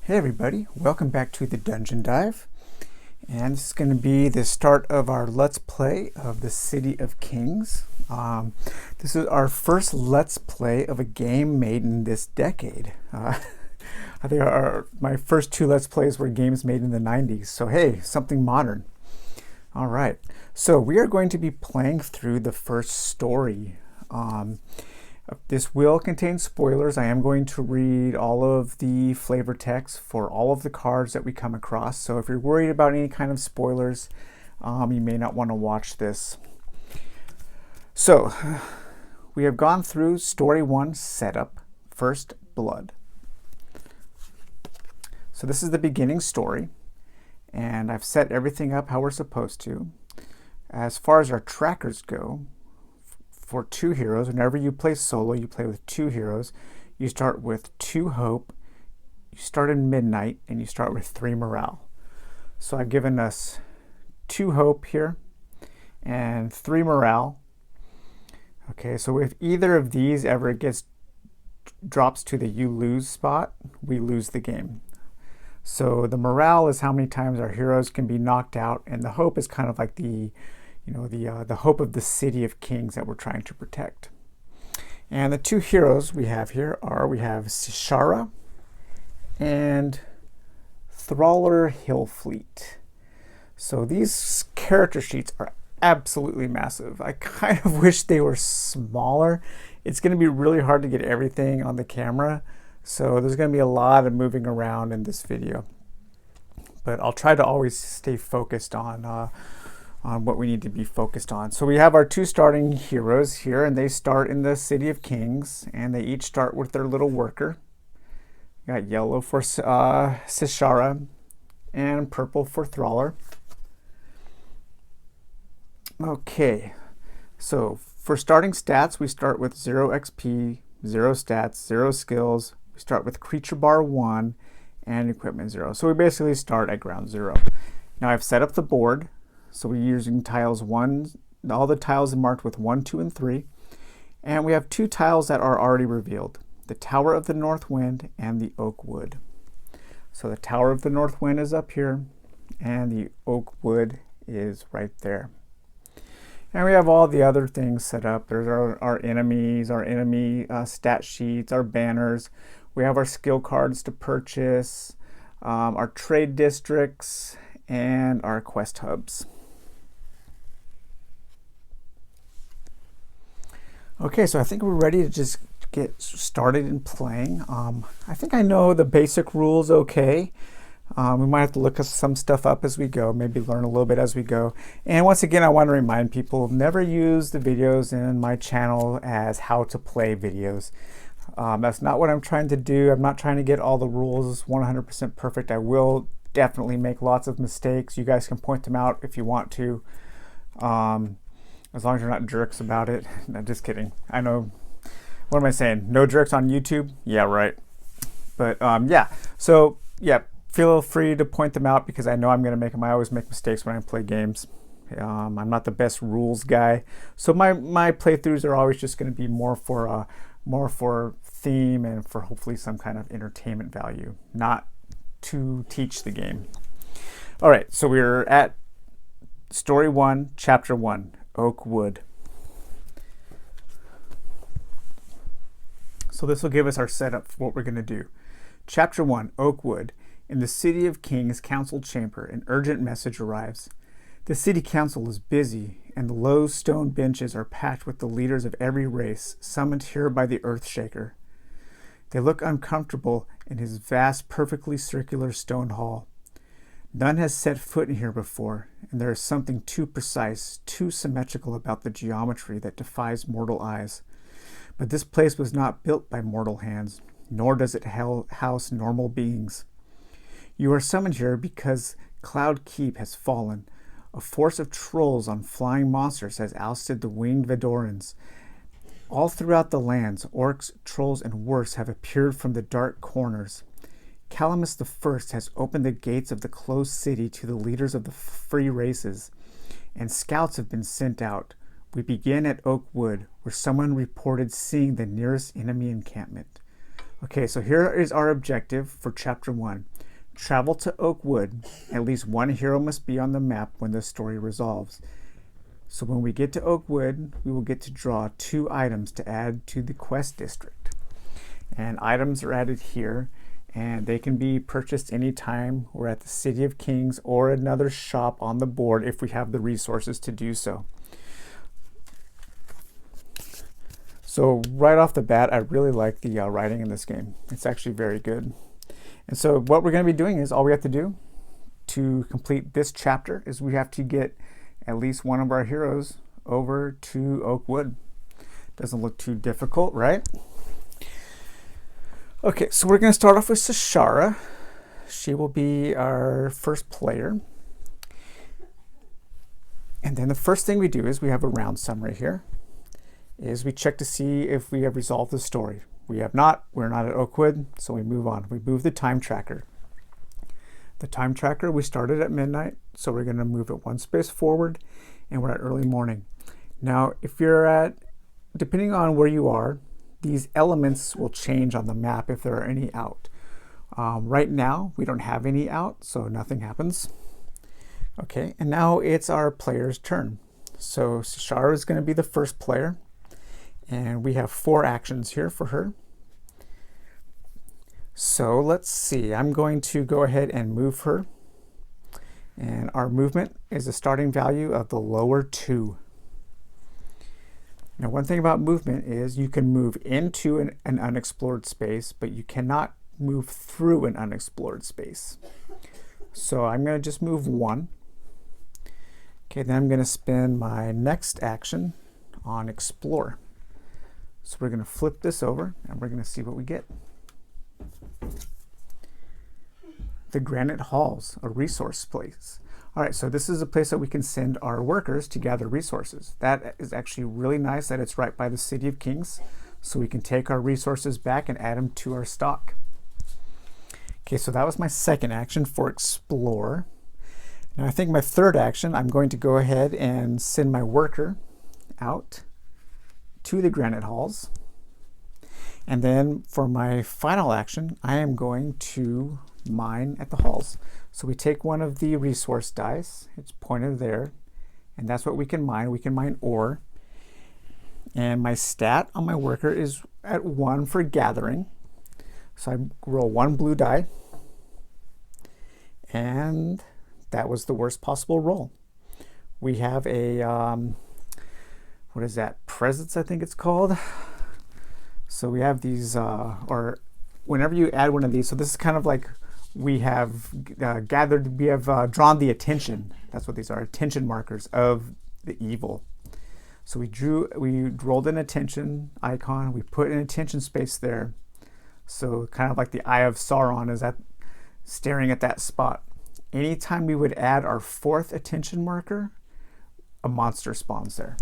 Hey everybody, welcome back to the Dungeon Dive, and this is going to be the start of our Let's Play of the City of Kings. This is our first Let's Play of a game made in this decade. I think my first two Let's Plays were games made in the 90s, so hey, something modern. Alright, so we are going to be playing through the first story. This will contain spoilers. I am going to read all of the flavor text for all of the cards that we come across. So if you're worried about any kind of spoilers, you may not want to watch this. So we have gone through Story 1 Setup, First Blood. So this is the beginning story, and I've set everything up how we're supposed to. As far as our trackers go, for two heroes, whenever you play solo, you play with two heroes. You start with 2 hope, you start in midnight, and you start with 3 morale. So I've given us 2 hope here and 3 morale. Okay, so if either of these ever drops to the you lose spot, we lose the game. So the morale is how many times our heroes can be knocked out, and the hope is kind of like the hope of the City of Kings that we're trying to protect. And the 2 heroes we have here we have Sishara and Thrallr Hillfleet. So these character sheets are absolutely massive. I kind of wish they were smaller. It's going to be really hard to get everything on the camera, so there's going to be a lot of moving around in this video. But I'll try to always stay focused on what we need to be focused on. So we have our 2 starting heroes here, and they start in the City of Kings, and they each start with their little worker. Got yellow for Sishara and purple for Thrallr. Okay, so for starting stats, we start with 0 XP, 0 stats, 0 skills. We start with creature bar 1 and equipment 0. So we basically start at ground 0. Now I've set up the board. So we're using tiles 1, all the tiles are marked with 1, 2, and 3. And we have 2 tiles that are already revealed, the Tower of the North Wind and the Oak Wood. So the Tower of the North Wind is up here, and the Oak Wood is right there. And we have all the other things set up. There's our enemies, our enemy stat sheets, our banners. We have our skill cards to purchase, our trade districts, and our quest hubs. Okay, so I think we're ready to just get started in playing. I think I know the basic rules okay. We might have to look some stuff up as we go, maybe learn a little bit as we go. And once again, I want to remind people, never use the videos in my channel as how to play videos. That's not what I'm trying to do. I'm not trying to get all the rules 100% perfect. I will definitely make lots of mistakes. You guys can point them out if you want to. As long as you're not jerks about it. No, just kidding. I know. What am I saying? No jerks on YouTube? Yeah, right. But yeah. So yeah, feel free to point them out because I know I'm going to make them. I always make mistakes when I play games. I'm not the best rules guy. So my playthroughs are always just going to be more for theme and for hopefully some kind of entertainment value, not to teach the game. All right. So we're at Story 1, Chapter 1. Oak Wood. So this will give us our setup for what we're going to do. Chapter 1, Oak Wood. In the City of Kings Council Chamber, an urgent message arrives. The City Council is busy, and the low stone benches are packed with the leaders of every race, summoned here by the Earthshaker. They look uncomfortable in his vast, perfectly circular stone hall. None has set foot in here before, and there is something too precise, too symmetrical about the geometry that defies mortal eyes. But this place was not built by mortal hands, nor does it house normal beings. You are summoned here because Cloud Keep has fallen. A force of trolls on flying monsters has ousted the winged Vedorans. All throughout the lands, orcs, trolls, and worse have appeared from the dark corners. Calamus I has opened the gates of the closed city to the leaders of the free races, and scouts have been sent out. We begin at Oak Wood, where someone reported seeing the nearest enemy encampment. Okay, so here is our objective for Chapter 1. travel to Oakwood. At least one hero must be on the map when the story resolves. So when we get to Oakwood, we will get to draw 2 items to add to the quest district. And items are added here, and they can be purchased anytime we're at the City of Kings or another shop on the board if we have the resources to do so. So right off the bat, I really like the writing in this game. It's actually very good. And so what we're going to be doing is, all we have to do to complete this chapter is we have to get at least one of our heroes over to Oakwood. Doesn't look too difficult, right? Okay, so we're going to start off with Sashara. She will be our first player. And then the first thing we do is we have a round summary here. Is we check to see if we have resolved the story. We have not. We're not at Oakwood, so we move on. We move the time tracker. The time tracker, we started at midnight, so we're going to move it 1 space forward, and we're at early morning. Now, if you're at, depending on where you are, these elements will change on the map if there are any out. Right now, we don't have any out, so nothing happens. Okay, and now it's our player's turn. So Sashara is going to be the first player, and we have 4 actions here for her. So let's see, I'm going to go ahead and move her. And our movement is a starting value of the lower 2. Now, one thing about movement is you can move into an unexplored space, but you cannot move through an unexplored space. So I'm going to just move 1. Okay, then I'm going to spend my next action on explore. So we're going to flip this over and we're going to see what we get. The Granite Halls, a resource place. All right, so this is a place that we can send our workers to gather resources. That is actually really nice that it's right by the City of Kings, so we can take our resources back and add them to our stock. Okay, so that was my second action for explore. Now I think my third action, I'm going to go ahead and send my worker out to the Granite Halls. And then for my final action, I am going to mine at the halls. So we take one of the resource dice, it's pointed there, and that's what we can mine. We can mine ore. And my stat on my worker is at 1 for gathering. So I roll 1 blue die, and that was the worst possible roll. We have a, what is that, presence I think it's called. So we have these, or whenever you add one of these, so this is kind of like we have gathered, we have drawn the attention. That's what these are, attention markers of the evil. So we rolled an attention icon, we put an attention space there. So kind of like the Eye of Sauron is staring at that spot. Anytime we would add our 4th attention marker, a monster spawns there.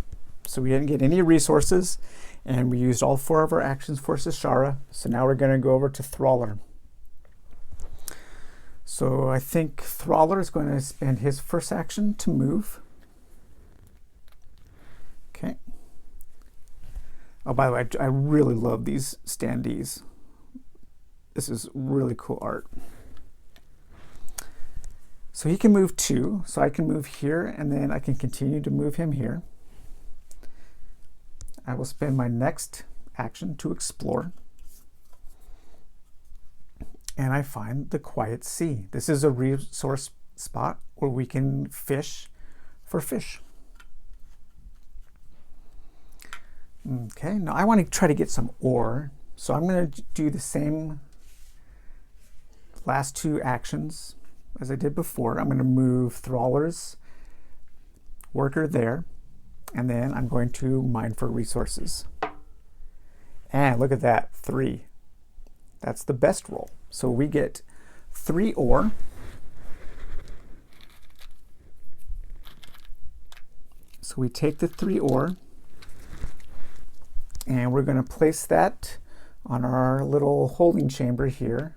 So we didn't get any resources, and we used all 4 of our actions for Sashara. So now we're going to go over to Thrallr. So I think Thrallr is going to spend his first action to move. Okay. Oh, by the way, I really love these standees. This is really cool art. So he can move 2, so I can move here, and then I can continue to move him here. I will spend my next action to explore. And I find the Quiet Sea. This is a resource spot where we can fish for fish. Okay, now I want to try to get some ore. So I'm going to do the same last 2 actions as I did before. I'm going to move Thrallr's worker there, and then I'm going to mine for resources. And look at that, 3. That's the best roll. So we get 3 ore. So we take the 3 ore, and we're going to place that on our little holding chamber here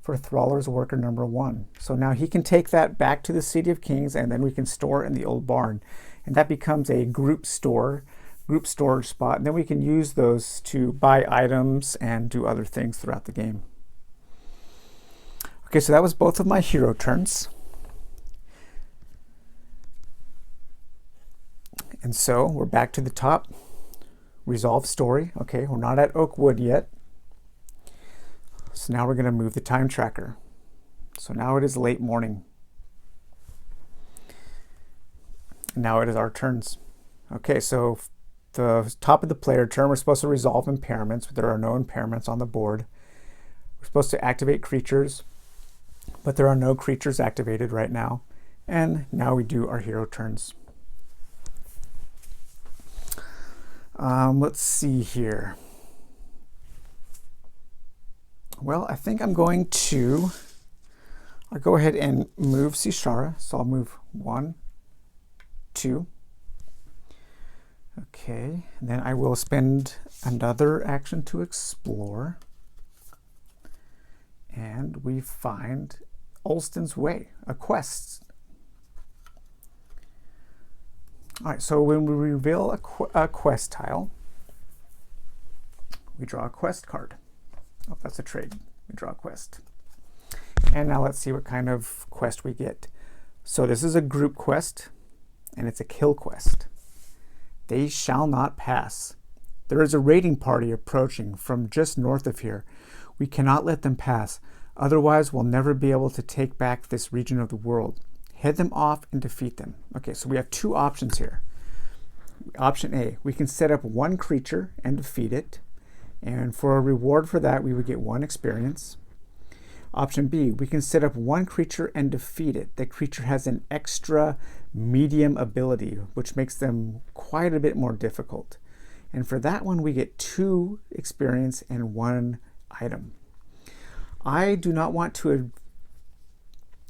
for Thrallr's worker number 1. So now he can take that back to the City of Kings, and then we can store it in the old barn. And that becomes a group storage spot. And then we can use those to buy items and do other things throughout the game. Okay, so that was both of my hero turns. And so we're back to the top. Resolve story. Okay, we're not at Oakwood yet. So now we're going to move the time tracker. So now it is late morning. Now it is our turns. Okay, so the top of the player turn, we're supposed to resolve impairments. There are no impairments on the board. We're supposed to activate creatures, but there are no creatures activated right now. And now we do our hero turns. Let's see here. Well, I think I'm going to, I'll go ahead and move Sishara. So I'll move 1, 2. Okay, and then I will spend another action to explore. And we find Olston's Way, a quest. All right, so when we reveal a quest tile, we draw a quest card. Oh, that's a trade. We draw a quest. And now let's see what kind of quest we get. So this is a group quest, and it's a kill quest. They shall not pass. There is a raiding party approaching from just north of here. We cannot let them pass. Otherwise, we'll never be able to take back this region of the world. Head them off and defeat them. Okay, so we have two options here. Option A, we can set up one creature and defeat it. And for a reward for that, we would get 1 experience. Option B, we can set up one creature and defeat it. The creature has an extra medium ability, which makes them quite a bit more difficult. And for that one, we get 2 experience and 1 item. I do not want to,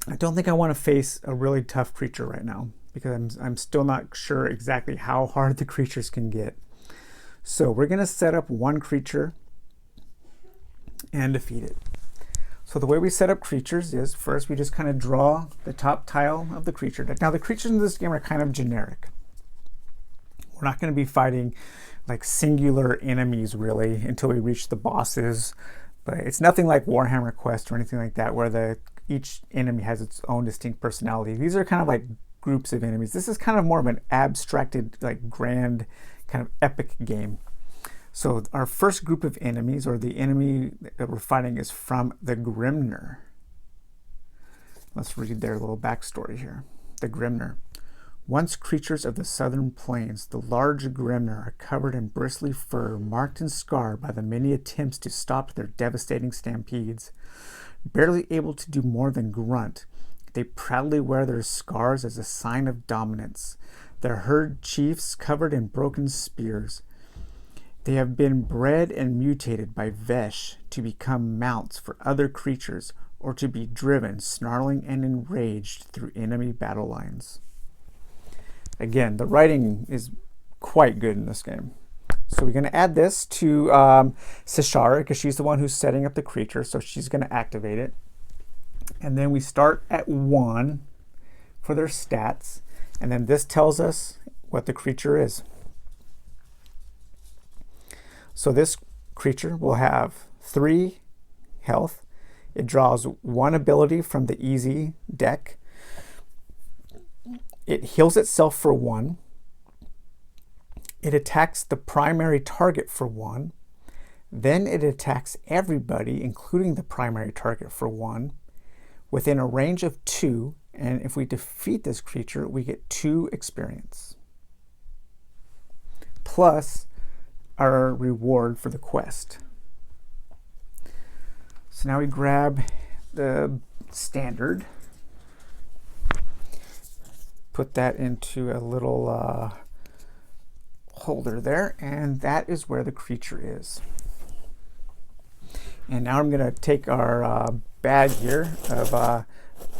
I don't think I want to face a really tough creature right now, because I'm still not sure exactly how hard the creatures can get. So we're going to set up one creature and defeat it. So the way we set up creatures is, first we just kind of draw the top tile of the creature deck. Now the creatures in this game are kind of generic. We're not going to be fighting like singular enemies really until we reach the bosses. But it's nothing like Warhammer Quest or anything like that, where each enemy has its own distinct personality. These are kind of like groups of enemies. This is kind of more of an abstracted, like grand, kind of epic game. So our first group of enemies, or the enemy that we're fighting, is from the Grimner. Let's read their little backstory here. The Grimner. Once creatures of the southern plains, the large Grimner are covered in bristly fur, marked and scarred by the many attempts to stop their devastating stampedes. Barely able to do more than grunt, they proudly wear their scars as a sign of dominance. Their herd chiefs covered in broken spears. They have been bred and mutated by Vesh to become mounts for other creatures, or to be driven, snarling and enraged, through enemy battle lines. Again, the writing is quite good in this game. So we're going to add this to Sishara, because she's the one who's setting up the creature, so she's going to activate it. And then we start at 1 for their stats, and then this tells us what the creature is. So this creature will have 3 health. It draws 1 ability from the easy deck. It heals itself for 1. It attacks the primary target for 1. Then it attacks everybody, including the primary target, for 1, within a range of 2. And if we defeat this creature, we get 2 experience, plus our reward for the quest. So now we grab the standard, put that into a little holder there, and that is where the creature is. And now I'm going to take our bag here of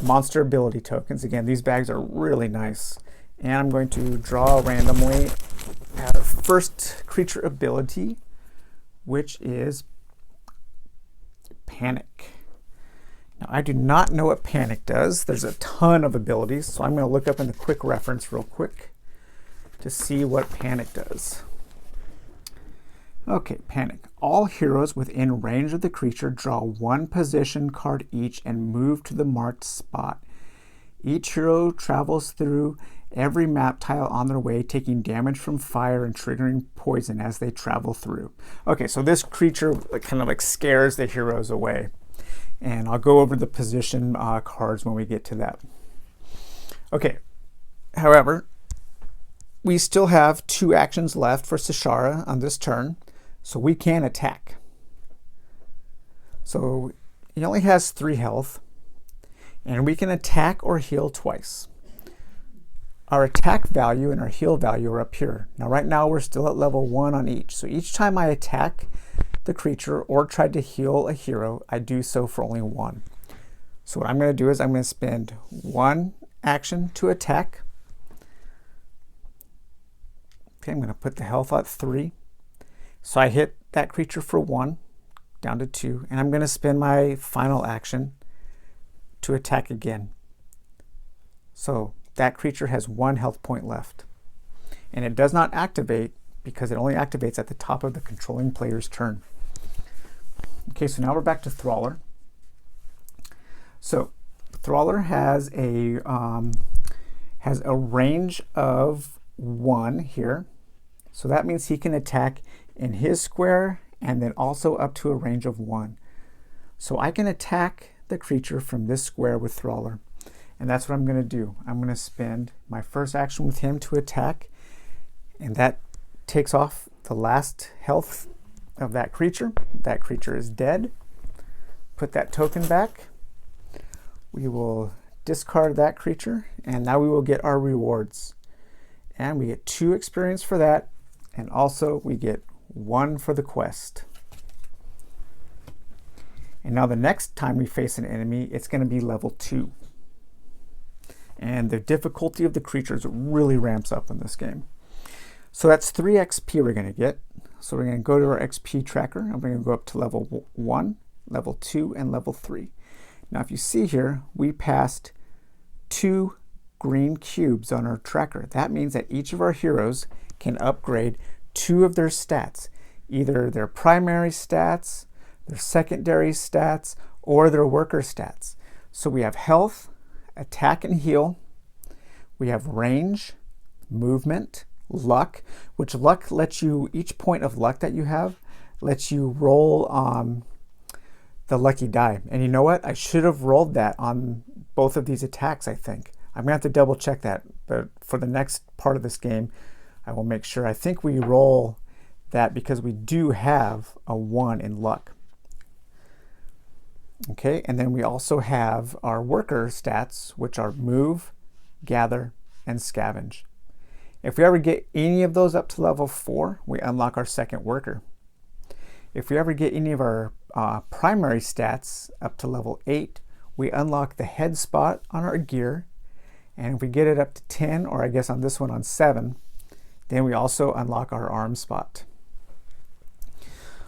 monster ability tokens. Again, these bags are really nice. And I'm going to draw randomly our first creature ability, which is Panic. Now, I do not know what Panic does. There's a ton of abilities, so I'm going to look up in the quick reference real quick to see what Panic does. Okay, panic. All heroes within range of the creature draw one position card each and move to the marked spot. Each hero travels through every map tile on their way, taking damage from fire and triggering poison as they travel through. Okay, so this creature kind of like scares the heroes away. And I'll go over the position cards when we get to that. Okay, however, we still have 2 actions left for Sashara on this turn, so we can attack. So he only has 3 health, and we can attack or heal twice. Our attack value and our heal value are up here. Now right now we're still at level 1 on each, so each time I attack the creature or try to heal a hero, I do so for only 1. So what I'm going to do is I'm going to spend 1 action to attack. Okay, I'm going to put the health at 3. So I hit that creature for 1, down to 2, and I'm going to spend my final action to attack again. So that creature has 1 health point left. And it does not activate because it only activates at the top of the controlling player's turn. Okay, so now we're back to Thrallr. So Thrallr has a range of 1 here. So that means he can attack in his square and then also up to a range of 1. So I can attack the creature from this square with Thrallr. And that's what I'm going to do. I'm going to spend my first action with him to attack, and that takes off the last health of that creature. That creature is dead. Put that token back. We will discard that creature, and now we will get our rewards. And we get 2 experience for that, and also we get 1 for the quest. And now the next time we face an enemy, it's going to be level 2. And the difficulty of the creatures really ramps up in this game. So that's 3 XP we're going to get. So we're going to go to our XP tracker, and we're going to go up to level 1, level 2, and level 3. Now if you see here, we passed 2 green cubes on our tracker. That means that each of our heroes can upgrade 2 of their stats, either their primary stats, their secondary stats, or their worker stats. So we have health, attack and heal, we have range, movement, luck, which luck lets you, each point of luck that you have lets you roll the lucky die. And you know what? I should have rolled that on both of these attacks, I think. I'm gonna have to double check that, but for the next part of this game, I will make sure. I think we roll that because we do have a 1 in luck. Okay, and then we also have our worker stats, which are move, gather, and scavenge. If we ever get any of those up to level 4, we unlock our second worker. If we ever get any of our primary stats up to level 8, we unlock the head spot on our gear. And if we get it up to 10, or I guess on this one on 7, then we also unlock our arm spot.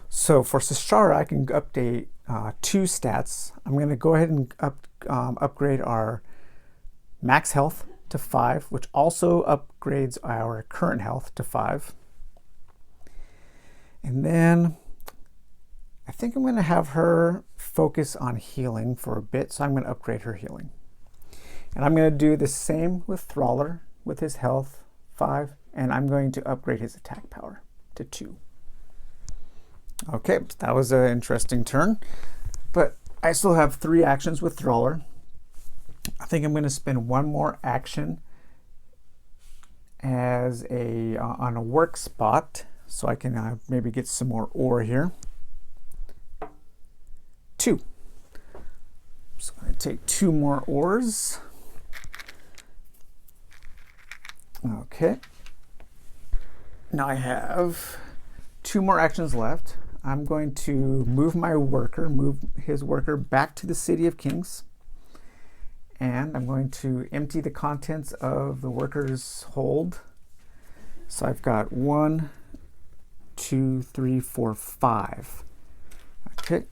So for Sashara, I can update 2 stats. I'm going to go ahead and upgrade our max health to 5, which also upgrades our current health to 5. And then I think I'm going to have her focus on healing for a bit, so I'm going to upgrade her healing. And I'm going to do the same with Thrallr with his health 5, and I'm going to upgrade his attack power to 2. Okay, that was an interesting turn, but I still have 3 actions with Thrallr. I think I'm going to spend 1 more action as on a work spot, so I can maybe get some more ore here. 2. So I'm going to take 2 more ores. Okay. Now I have 2 more actions left. I'm going to move his worker back to the City of Kings. And I'm going to empty the contents of the worker's hold. So I've got 1, 2, 3, 4, 5. Okay.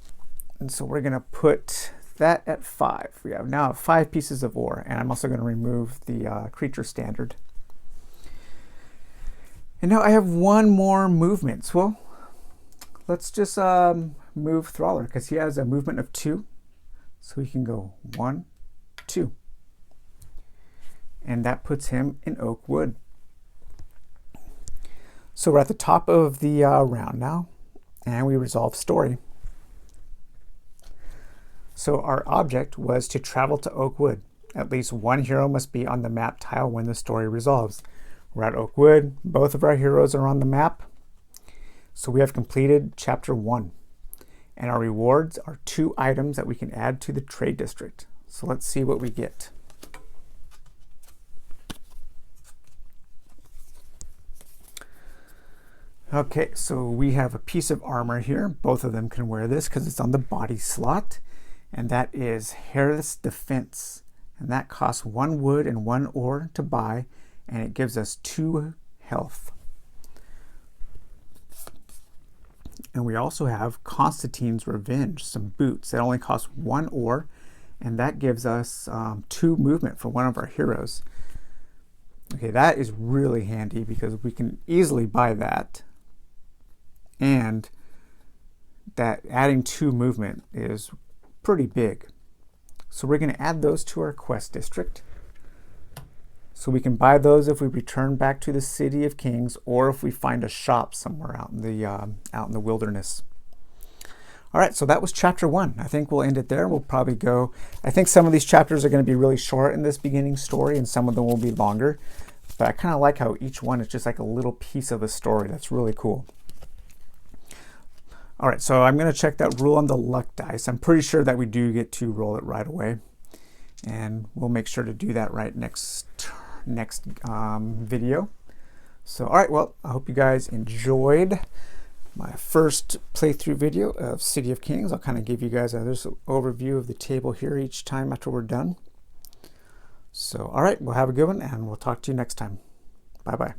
And so we're going to put that at 5. We have now 5 pieces of ore, and I'm also going to remove the creature standard. And now I have 1 more movement. Well, let's just move Thraller because he has a movement of 2. So he can go 1, 2. And that puts him in Oak Wood. So we're at the top of the round now, and we resolve story. So our object was to travel to Oak Wood. At least one hero must be on the map tile when the story resolves. We're at Oak Wood. Both of our heroes are on the map. So we have completed chapter 1. And our rewards are 2 items that we can add to the trade district. So let's see what we get. Okay, so we have a piece of armor here. Both of them can wear this because it's on the body slot. And that is Hairless Defense. And that costs 1 wood and 1 ore to buy, and it gives us 2 health. And we also have Constantine's Revenge, some boots that only cost 1 ore, and that gives us 2 movement for one of our heroes. Okay, that is really handy because we can easily buy that. And that adding 2 movement is pretty big. So we're going to add those to our quest district. So we can buy those if we return back to the City of Kings, or if we find a shop somewhere out in the wilderness. All right, so that was chapter 1. I think we'll end it there. We'll probably go. I think some of these chapters are going to be really short in this beginning story, and some of them will be longer. But I kind of like how each one is just like a little piece of a story. That's really cool. All right, so I'm going to check that rule on the luck dice. I'm pretty sure that we do get to roll it right away. And we'll make sure to do that right next video. So, all right, well, I hope you guys enjoyed my first playthrough video of City of Kings. I'll kind of give you guys an overview of the table here each time after we're done. So, all right, we'll have a good one, and we'll talk to you next time. Bye-bye.